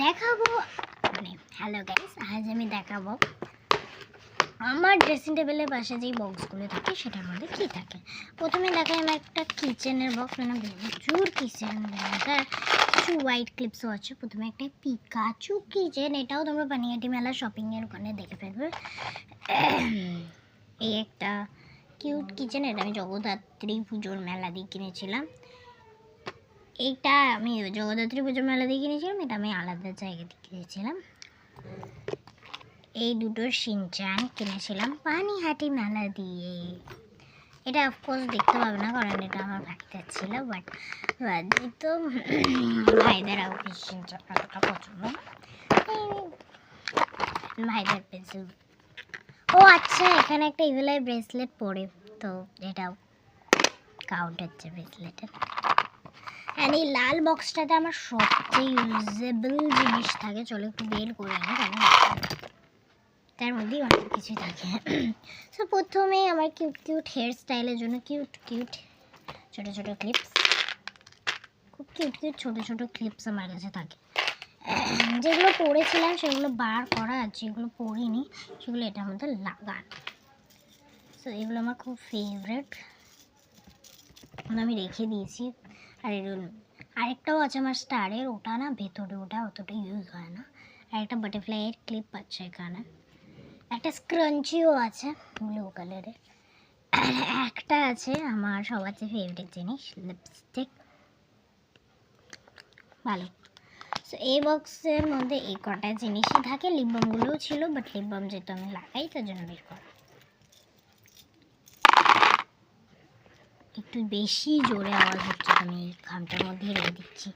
দেখাবো মানে hello guys, আজ আমি দেখাবো আমার ড্রেসিং টেবিলের পাশে যেই বক্সগুলো থাকে সেটার মধ্যে কী থাকে। প্রথমে দেখাই আমার একটা কিচেনের বক্স, মানে প্রচুর কিচেন, কিছু হোয়াইট ক্লিপসও আছে। প্রথমে একটা পিকাচু কিচেন, এটাও তোমরা পানিহাটি মেলা শপিংয়ের ওখানে দেখে ফেলবে। এই একটা কিউট কিচেন, এটা আমি জগদ্ধাত্রী পুজোর মেলা দিয়ে কিনেছিলাম। এইটা আমি জগদ্ধাত্রী পুজোর মেলা দিয়ে কিনেছিলাম, এটা আমি আলাদা জায়গা দিয়ে কিনেছিলাম। এই দুটো শিনচান কিনেছিলাম পানিহাটি মেলা দিয়ে। এটা অফকোর্স দেখতে পাবে না কারণ এটা আমার ভাইদের ছিল, বাট তো ভাইদের শিনচান এতটা পছন্দ না, ভাইদের পেন্সিল। ও আচ্ছা, এখানে একটা ইভিলাই ব্রেসলেট পরে, তো এটাও কাউন্ট হচ্ছে ব্রেসলেটের। অ্যান্ড এই লাল বক্সটাতে আমার সবচেয়ে ইউজেবল জিনিস থাকে, চলো একটু বের করে নিই কারণ তার মধ্যেই অনেক কিছু থাকে। সো প্রথমেই আমার কিউট কিউট হেয়ার স্টাইলের জন্য কিউট কিউট ছোটো ছোটো ক্লিপস, খুব কিউট কিউট ছোটো ছোটো ক্লিপস আমার কাছে থাকে। যেগুলো পরেছিলাম সেগুলো বার করা, আর যেগুলো পরিনি সেগুলো এটার মধ্যে লাগান। সো এগুলো আমার খুব ফেভারেট, আমি রেখে দিয়েছি। আর আরেকটাও আছে আমার স্টারের, ওটা না ভেতরে, ওটা অতটা ইউজ হয় না। আর একটা বাটারফ্লাইয়ের ক্লিপ আছে এখানে, একটা স্ক্রাঞ্চিও আছে ব্লু কালারের, একটা আছে আমার সবার চেয়ে ফেভারিট জিনিস লিপস্টিক। ভালো। সো এই বক্সের মধ্যে এই কটা জিনিসই থাকে। লিপ বামগুলোও ছিল, বাট লিপ বাম যেহেতু আমি লাগাই তার জন্য বের করা। একটু বেশি জোরে আওয়াজ হচ্ছে, আমি এই খামটার মধ্যেই রেখে দিচ্ছি।